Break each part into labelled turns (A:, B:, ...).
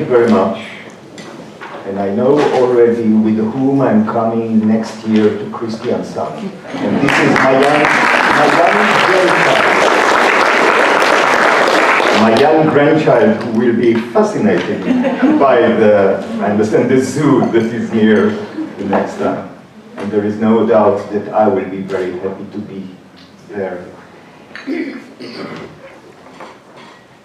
A: very much. And I know already with whom I'm coming next year to Kristiansand. And this is my young grandchild who will be fascinated by I understand, the zoo that is near the next time. And there is no doubt that I will be very happy to be there.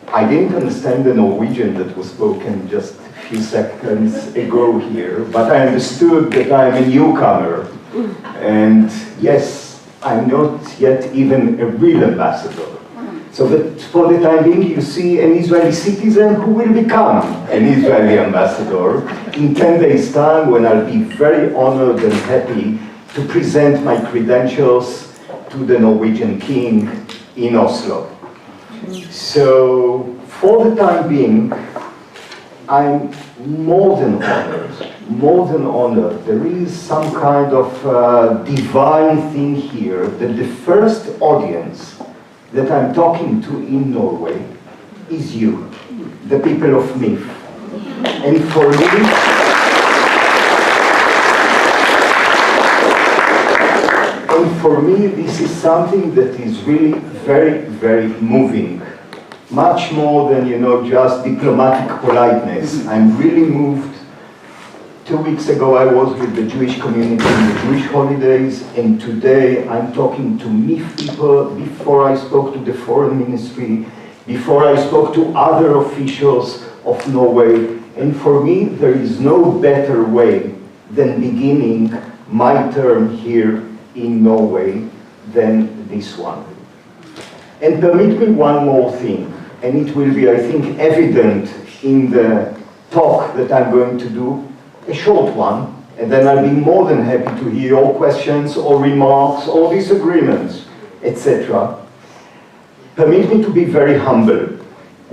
A: I didn't understand the Norwegian that was spoken just a few seconds ago here, but I understood that I'm a newcomer. And yes, I'm not yet even a real ambassador. So that for the time being, you see an Israeli citizen who will become an Israeli ambassador in 10 days' time, when I'll be very honored and happy to present my credentials to the Norwegian king in Oslo. So for the time being, I'm more than honored. There is some kind of divine thing here, that the first audience that I'm talking to in Norway is you, the people of MIFF. And for me, this is something that is really very, very moving. Much more than, just diplomatic politeness. I'm really moved. 2 weeks ago, I was with the Jewish community in the Jewish holidays, and today I'm talking to MIFF people before I spoke to the foreign ministry, before I spoke to other officials of Norway. And for me, there is no better way than beginning my term here in Norway than this one. And permit me one more thing, and it will be, I think, evident in the talk that I'm going to do, a short one, and then I'll be more than happy to hear your questions or remarks or disagreements, etc. Permit me to be very humble.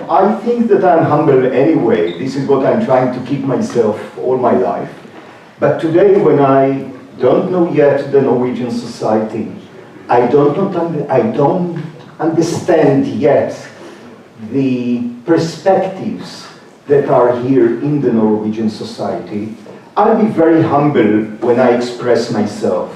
A: I think that I'm humble anyway. This is what I'm trying to keep myself all my life. But today, when I don't know yet the Norwegian society, I don't understand yet the perspectives that are here in the Norwegian society, I'll be very humble when I express myself.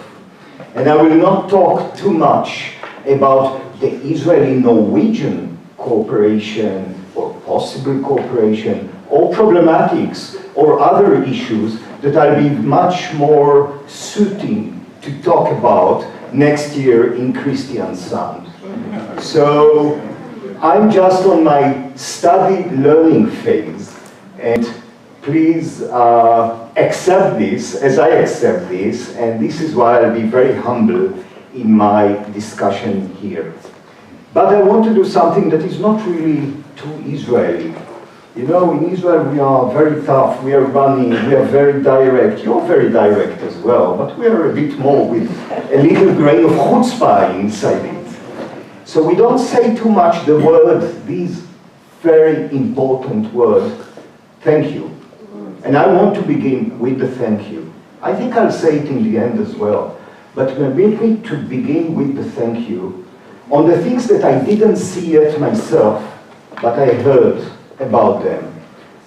A: And I will not talk too much about the Israeli-Norwegian cooperation or possible cooperation or problematics or other issues that I'll be much more suiting to talk about next year in Kristiansand. So I'm just on my study learning phase, and please accept this as I accept this, and this is why I'll be very humble in my discussion here. But I want to do something that is not really too Israeli. In Israel we are very tough, we are running, we are very direct. You're very direct as well, but we are a bit more with a little grain of chutzpah inside it. So we don't say too much the word, these very important word, thank you. And I want to begin with the thank you. I think I'll say it in the end as well. But permit me to begin with the thank you on the things that I didn't see yet myself, but I heard about them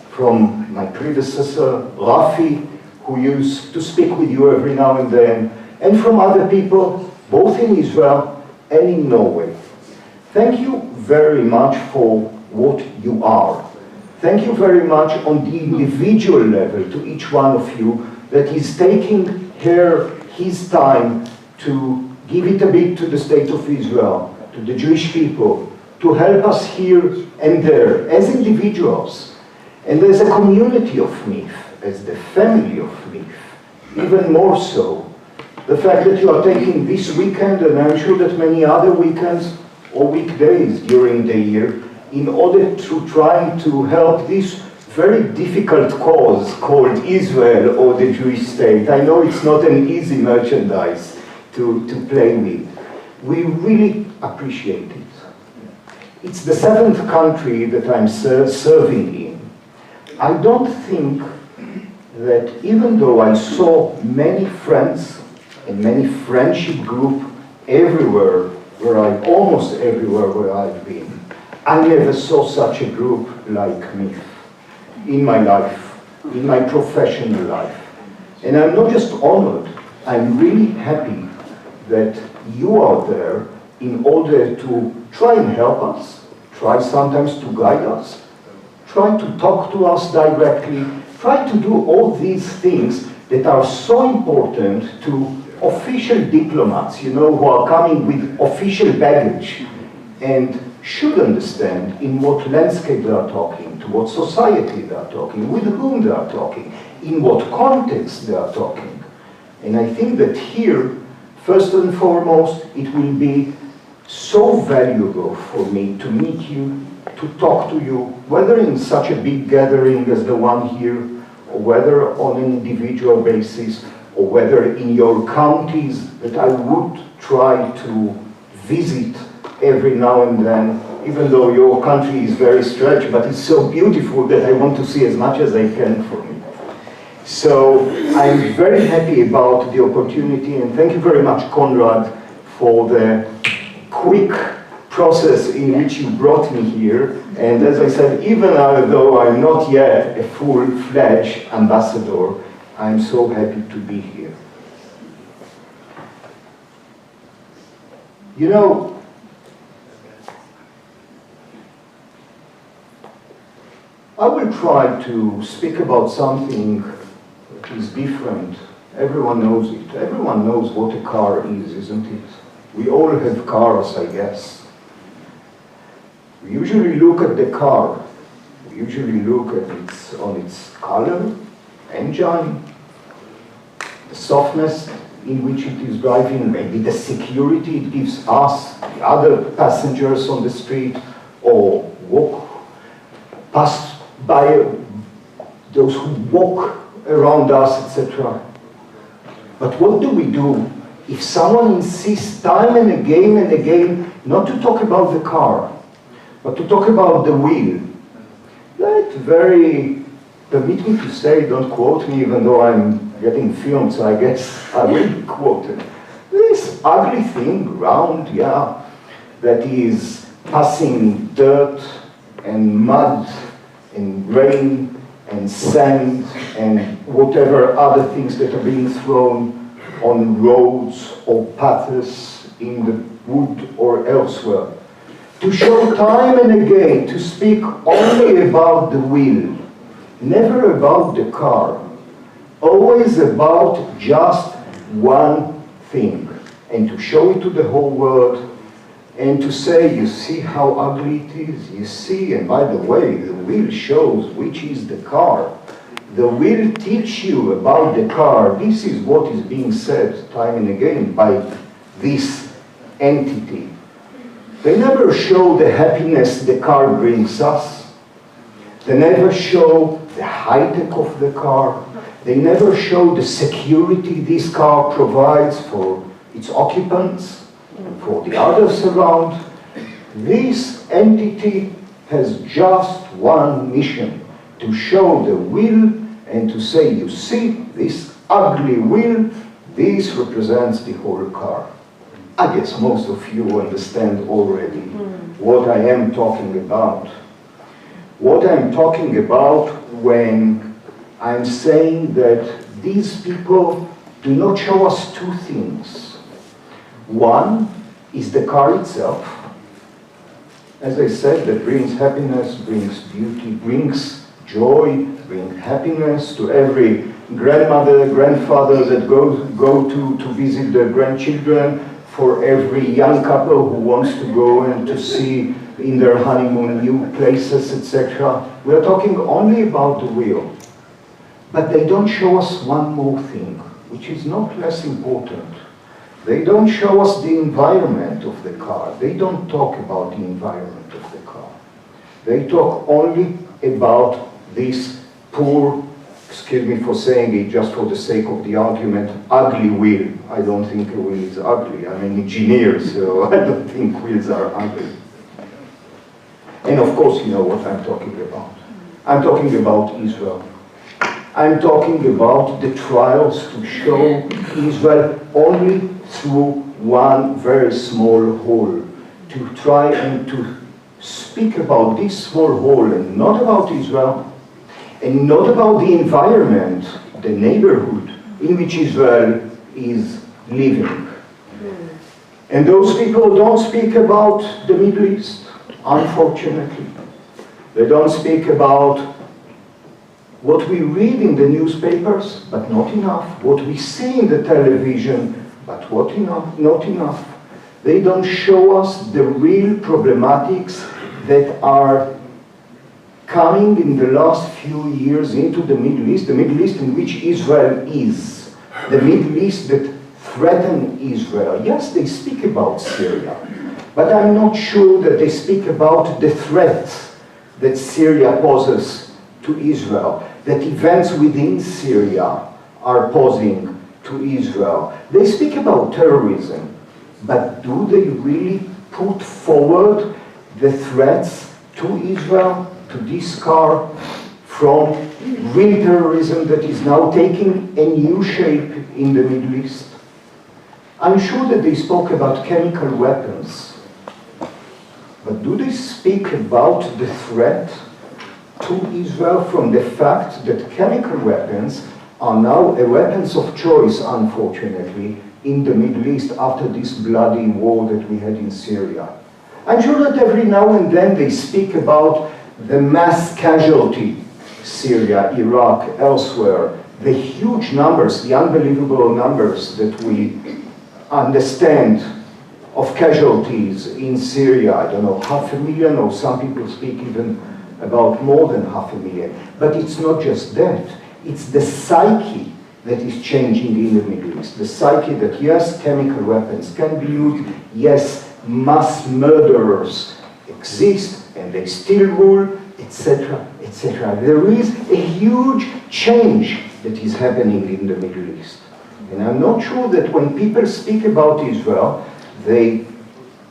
A: from my predecessor, Rafi, who used to speak with you every now and then, and from other people, both in Israel and in Norway. Thank you very much for what you are. Thank you very much on the individual level to each one of you that is taking here his time to give it a bit to the state of Israel, to the Jewish people, to help us here and there as individuals and as a community of MIFF, as the family of MIFF, even more so. The fact that you are taking this weekend, and I'm sure that many other weekends or weekdays during the year, in order to try to help this very difficult cause called Israel or the Jewish state. I know it's not an easy merchandise to play with. We really appreciate it. It's the 7th country that I'm serving in. I don't think that even though I saw many friends and many friendship groups everywhere, almost everywhere where I've been, I never saw such a group like MIFF. in my life, in my professional life. And I'm not just honored, I'm really happy that you are there in order to try and help us, try sometimes to guide us, try to talk to us directly, try to do all these things that are so important to official diplomats, you know, who are coming with official baggage and should understand in what landscape they are talking, to what society they are talking, with whom they are talking, in what context they are talking. And I think that here, first and foremost, it will be so valuable for me to meet you, to talk to you, whether in such a big gathering as the one here, or whether on an individual basis, or whether in your counties that I would try to visit every now and then, even though your country is very stretched, but it's so beautiful that I want to see as much as I can from it. So I'm very happy about the opportunity, and thank you very much, Konrad, for the quick process in which you brought me here. And as I said, even though I'm not yet a full-fledged ambassador, I'm so happy to be here. You know, I will try to speak about something that is different. Everyone knows it. Everyone knows what a car is, isn't it? We all have cars, I guess. We usually look at the car. We usually look at its color, engine, the softness in which it is driving, maybe the security it gives us, the other passengers on the street, or pass by those who walk around us, etc. But what do we do if someone insists time and again not to talk about the car, but to talk about the wheel? That very, permit me to say, don't quote me, even though I'm getting filmed, so I guess I will be quoted. This ugly thing, round, yeah, that is passing dirt and mud and rain and sand and whatever other things that are being thrown on roads or paths in the wood or elsewhere. To show time and again, to speak only about the wheel, never about the car, always about just one thing, and to show it to the whole world, and to say, you see how ugly it is, you see, and by the way, the wheel shows which is the car. The wheel teach you about the car. This is what is being said time and again by this entity. They never show the happiness the car brings us. They never show the high-tech of the car. They never show the security this car provides for its occupants, for the others around. This entity has just one mission, to show the wheel and to say, you see, this ugly wheel, this represents the whole car. I guess most of you understand already what I am talking about. What I'm talking about when I'm saying that these people do not show us two things. One is the car itself. As I said, that brings happiness, brings beauty, brings joy, brings happiness to every grandmother, grandfather that go to visit their grandchildren, for every young couple who wants to go and to see in their honeymoon new places, etc. We are talking only about the wheel. But they don't show us one more thing, which is not less important. They don't show us the environment of the car. They don't talk about the environment of the car. They talk only about this poor, excuse me for saying it just for the sake of the argument, ugly wheel. I don't think a wheel is ugly. I'm an engineer, so I don't think wheels are ugly. And of course, you know what I'm talking about. I'm talking about Israel. I'm talking about the trials to show Israel only through one very small hole, to try and to speak about this small hole and not about Israel, and not about the environment, the neighborhood in which Israel is living. And those people don't speak about the Middle East, unfortunately. They don't speak about what we read in the newspapers, but not enough. What we see in the television, but not enough. They don't show us the real problematics that are coming in the last few years into the Middle East in which Israel is, the Middle East that threaten Israel. Yes, they speak about Syria, but I'm not sure that they speak about the threat that Syria poses to Israel, that events within Syria are posing to Israel. They speak about terrorism, but do they really put forward the threats to Israel, to discard from real terrorism that is now taking a new shape in the Middle East? I'm sure that they spoke about chemical weapons, but do they speak about the threat to Israel from the fact that chemical weapons are now a weapons of choice, unfortunately, in the Middle East after this bloody war that we had in Syria? I'm sure that every now and then they speak about the mass casualty, Syria, Iraq, elsewhere, the huge numbers, the unbelievable numbers that we understand of casualties in Syria. I don't know, 500,000, or some people speak even about more than 500,000. But it's not just that, it's the psyche that is changing in the Middle East. The psyche that, yes, chemical weapons can be used, yes, mass murderers exist and they still rule, etc., etc. There is a huge change that is happening in the Middle East. And I'm not sure that when people speak about Israel, they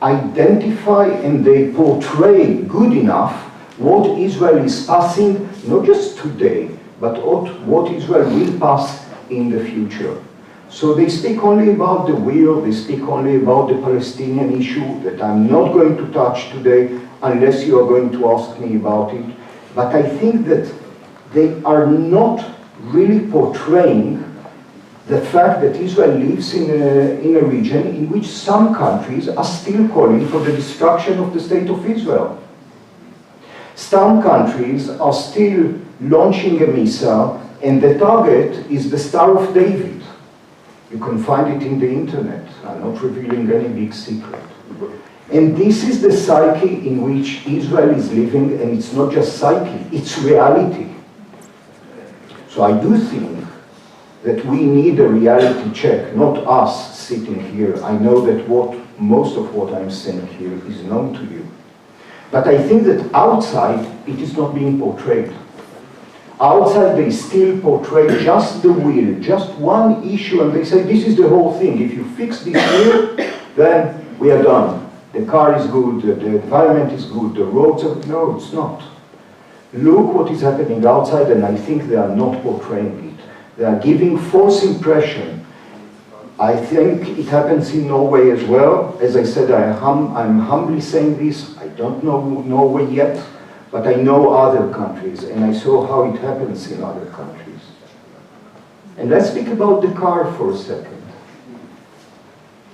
A: identify and they portray good enough what Israel is passing, not just today, but what Israel will pass in the future. So they speak only about the will, they speak only about the Palestinian issue that I'm not going to touch today unless you are going to ask me about it. But I think that they are not really portraying the fact that Israel lives in a region in which some countries are still calling for the destruction of the state of Israel. Some countries are still launching a missile and the target is the Star of David. You can find it in the internet. I'm not revealing any big secret. And this is the psyche in which Israel is living, and it's not just psyche, it's reality. So I do think that we need a reality check, not us sitting here. I know that most of what I'm saying here is known to you. But I think that outside, it is not being portrayed. Outside, they still portray just the will, just one issue, and they say, this is the whole thing. If you fix this here, then we are done. The car is good, the environment is good, the roads are... No, it's not. Look what is happening outside, and I think they are not portraying it. They are giving false impression. I think it happens in Norway as well. As I said, I'm humbly saying this. I don't know Norway yet, but I know other countries, and I saw how it happens in other countries. And let's speak about the car for a second.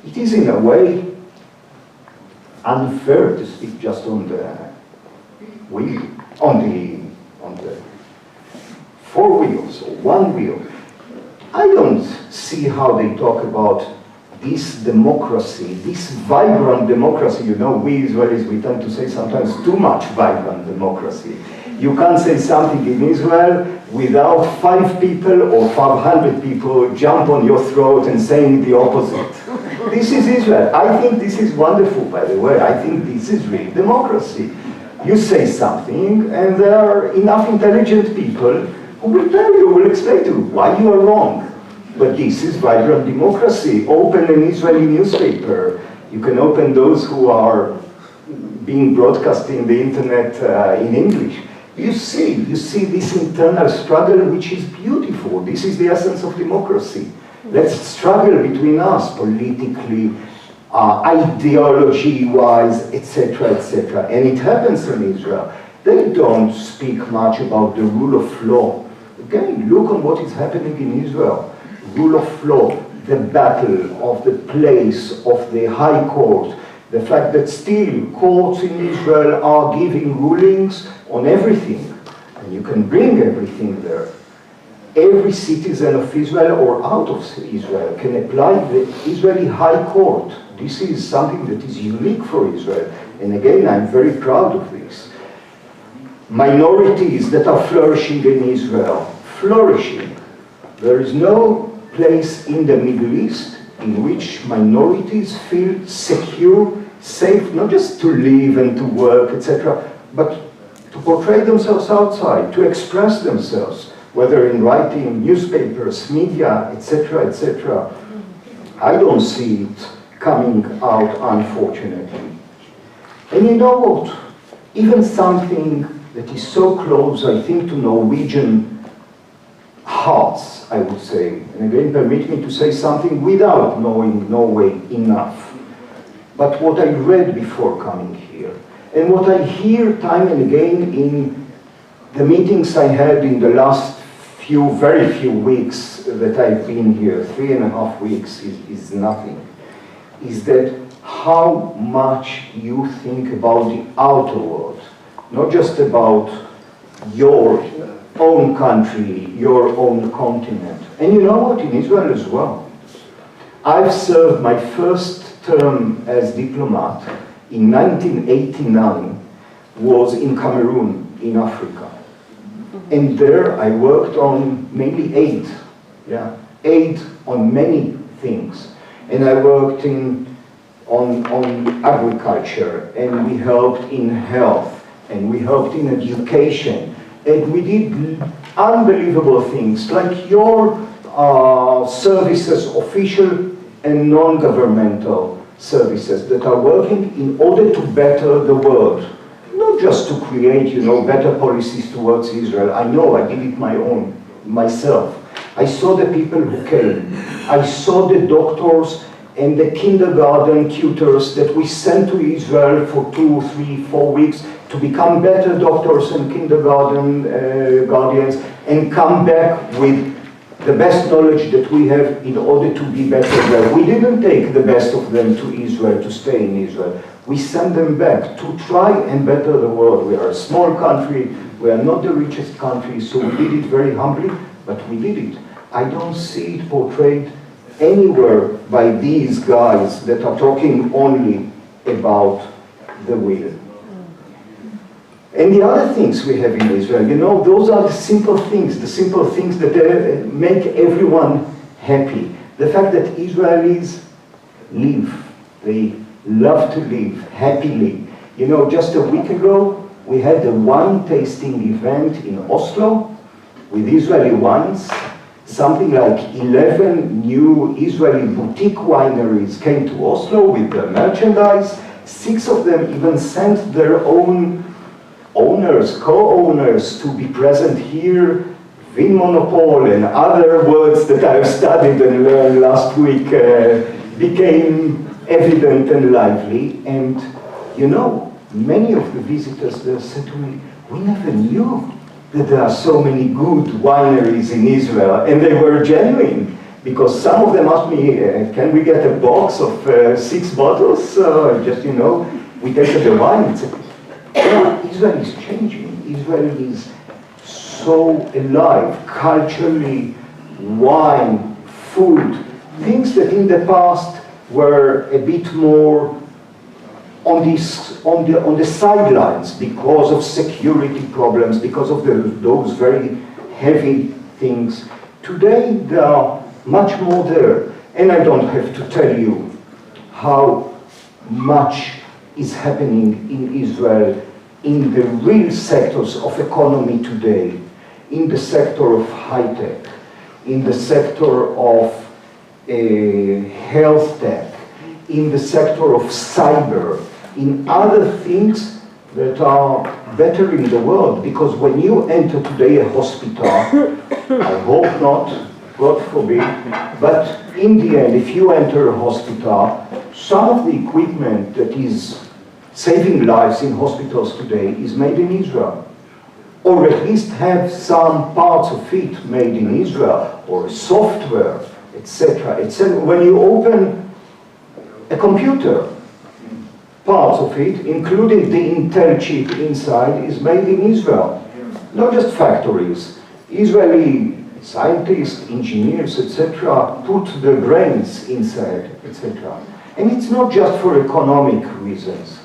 A: It is in a way unfair to speak just on the wheel, on the four wheels or one wheel. I don't see how they talk about this democracy, this vibrant democracy. You know, we Israelis, we tend to say sometimes too much vibrant democracy. You can't say something in Israel without 5 people or 500 people jump on your throat and saying the opposite. This is Israel. I think this is wonderful, by the way. I think this is real democracy. You say something, and there are enough intelligent people who will tell you, will explain to you why you are wrong. But this is vibrant democracy. Open an Israeli newspaper. You can open those who are being broadcast in the internet in English. You see this internal struggle, which is beautiful. This is the essence of democracy. Let's struggle between us politically, ideology-wise, etc., etc. And it happens in Israel. They don't speak much about the rule of law. Again, look on what is happening in Israel. Rule of law, the battle of the place of the High Court, the fact that still courts in Israel are giving rulings on everything, and you can bring everything there. Every citizen of Israel or out of Israel can apply the Israeli High Court. This is something that is unique for Israel, and again, I'm very proud of this. Minorities that are flourishing in Israel, flourishing. There is no place in the Middle East in which minorities feel secure, safe, not just to live and to work, etc., but to portray themselves outside, to express themselves, whether in writing, newspapers, media, etc., etc. I don't see it coming out, unfortunately. And you know what? Even something that is so close, I think, to Norwegian hearts, I would say. And again, permit me to say something without knowing Norway enough. But what I read before coming here, and what I hear time and again in the meetings I had in the last very few weeks that I've been here, 3.5 weeks is nothing, is that how much you think about the outer world, not just about your own country, your own continent. And you know what, in Israel as well. I've served my first term as diplomat in 1989, was in Cameroon, in Africa. And there I worked on mainly aid, aid on many things. And I worked on agriculture, and we helped in health, and we helped in education, and we did unbelievable things, like your services, official and non-governmental services that are working in order to better the world. Not just to create, better policies towards Israel. I know, I did it myself. I saw the people who came. I saw the doctors and the kindergarten tutors that we sent to Israel for 2, 3, 4 weeks to become better doctors and kindergarten guardians and come back with the best knowledge that we have in order to be better there. We didn't take the best of them to Israel, to stay in Israel. We sent them back to try and better the world. We are a small country, we are not the richest country, so we did it very humbly, but we did it. I don't see it portrayed anywhere by these guys that are talking only about the will. And the other things we have in Israel, those are the simple things that make everyone happy. The fact that Israelis live, they love to live happily. Just a week ago, we had a wine tasting event in Oslo with Israeli wines. Something like 11 new Israeli boutique wineries came to Oslo with their merchandise. 6 of them even sent their own owners, co-owners to be present here. Vin monopole and other words that I've studied and learned last week became evident and lively. And many of the visitors there said to me, we never knew that there are so many good wineries in Israel, and they were genuine, because some of them asked me, can we get a box of 6 bottles? We tasted the wine. Israel is changing. Israel is so alive, culturally, wine, food, things that in the past were a bit more on the sidelines because of security problems, because of those very heavy things. Today, they are much more there. And I don't have to tell you how much is happening in Israel in the real sectors of economy today, in the sector of high-tech, in the sector of health tech, in the sector of cyber, in other things that are better in the world. Because when you enter today a hospital, I hope not, God forbid, but in the end, if you enter a hospital, some of the equipment that is saving lives in hospitals today is made in Israel, or at least have some parts of it made in Israel, or software, etc., etc. When you open a computer, parts of it, including the Intel chip inside, is made in Israel. Not just factories. Israeli scientists, engineers, etc., put their brains inside, etc. And it's not just for economic reasons.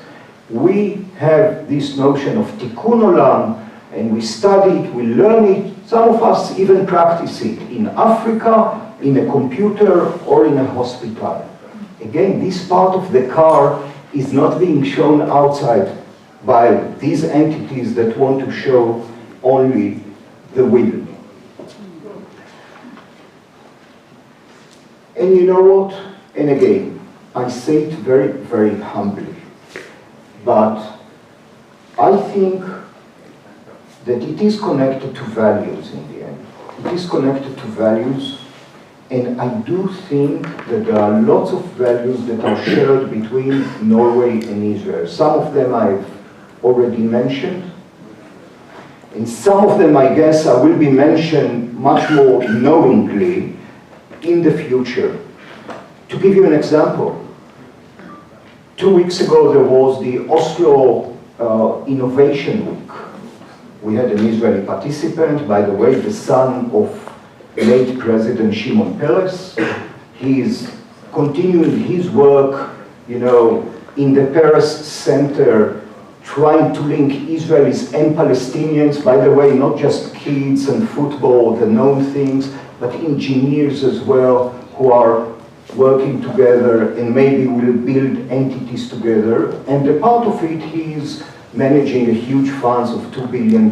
A: We have this notion of tikkun olam, and we study it, we learn it. Some of us even practice it in Africa, in a computer, or in a hospital. Again, this part of the car is not being shown outside by these entities that want to show only the wheel. And you know what? And again, I say it very, very humbly, but I think that it is connected to values in the end. It is connected to values, and I do think that there are lots of values that are shared between Norway and Israel. Some of them I've already mentioned, and some of them, I guess, I will be mentioned much more knowingly in the future. To give you an example, 2 weeks ago there was the Oslo Innovation Week. We had an Israeli participant, by the way, the son of late President Shimon Peres. He is continuing his work, you know, in the Peres Center, trying to link Israelis and Palestinians, by the way, not just kids and football, the known things, but engineers as well, who are working together and maybe will build entities together. And a part of it, he is managing a huge funds of $2 billion.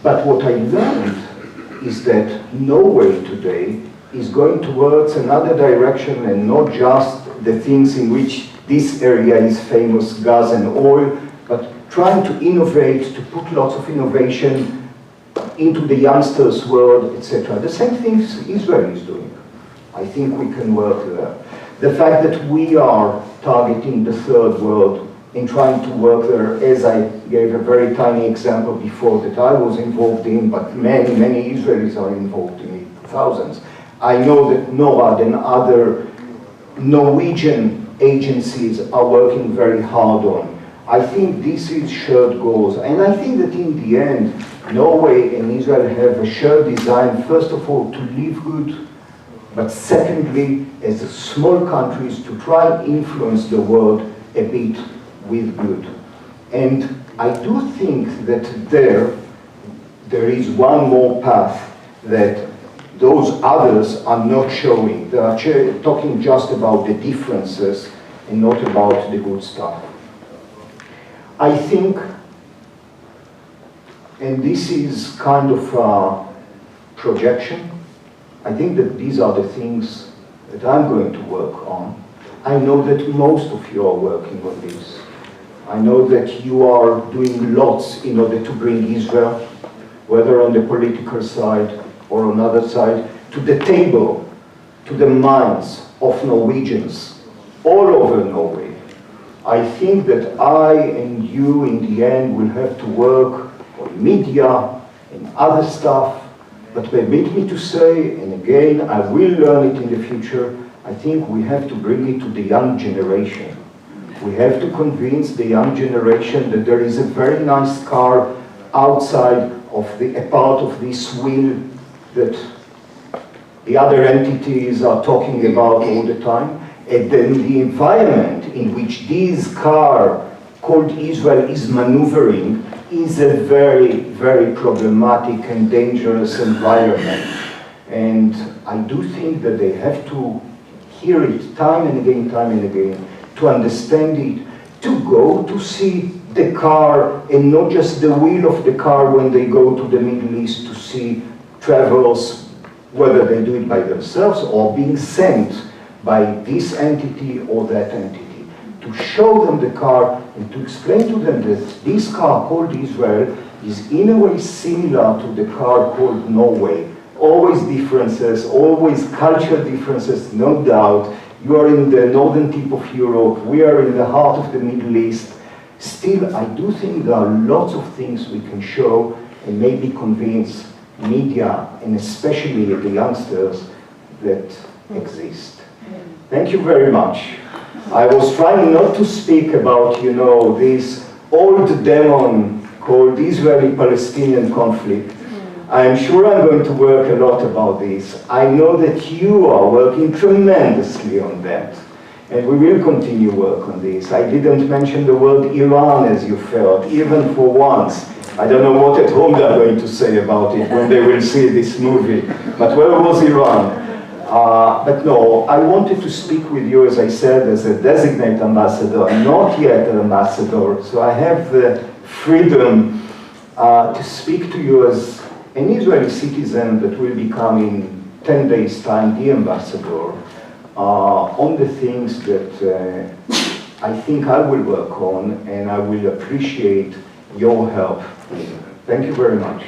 A: But what I learned is that Norway today is going towards another direction, and not just the things in which this area is famous, gas and oil, but trying to innovate, to put lots of innovation into the youngsters' world, etc. The same things Israel is doing. I think we can work there. The fact that we are targeting the third world in trying to work there, as I gave a very tiny example before that I was involved in, but many, many Israelis are involved in it, thousands. I know that NORAD and other Norwegian agencies are working very hard on. I think this is shared goals, and I think that in the end, Norway and Israel have a shared design, first of all, to live good, but secondly, as small countries, to try and influence the world a bit with good. And I do think that there is one more path that those others are not showing. They are talking just about the differences and not about the good stuff. I think, and this is kind of a projection, I think that these are the things that I'm going to work on. I know that most of you are working on this. I know that you are doing lots in order to bring Israel, whether on the political side or on the other side, to the table, to the minds of Norwegians all over Norway. I think that I and you in the end will have to work on media and other stuff, but permit me to say, and again, I will learn it in the future, I think we have to bring it to the young generation. We have to convince the young generation that there is a very nice car outside of a part of this wheel that the other entities are talking about all the time, and then the environment in which this car called Israel is maneuvering is a very, very problematic and dangerous environment. And I do think that they have to hear it time and again, to understand it, to go to see the car and not just the wheel of the car when they go to the Middle East to see travelers, whether they do it by themselves or being sent by this entity or that entity, to show them the car and to explain to them that this car called Israel is in a way similar to the car called Norway. Always differences, always cultural differences, no doubt, You are in the northern tip of Europe. We are in the heart of the Middle East. Still, I do think there are lots of things we can show and maybe convince media, and especially the youngsters, that exist. Thank you very much. I was trying not to speak about, you know, this old demon called Israeli-Palestinian conflict. I'm sure I'm going to work a lot about this. I know that you are working tremendously on that. And we will continue work on this. I didn't mention the word Iran, as you felt, even for once. I don't know what at home they're going to say about it when they will see this movie. But where was Iran? But no, I wanted to speak with you, as I said, as a designate ambassador, not yet an ambassador. So I have the freedom to speak to you as an Israeli citizen that will become in 10 days' time the ambassador on the things that I think I will work on and I will appreciate your help. Thank you very much.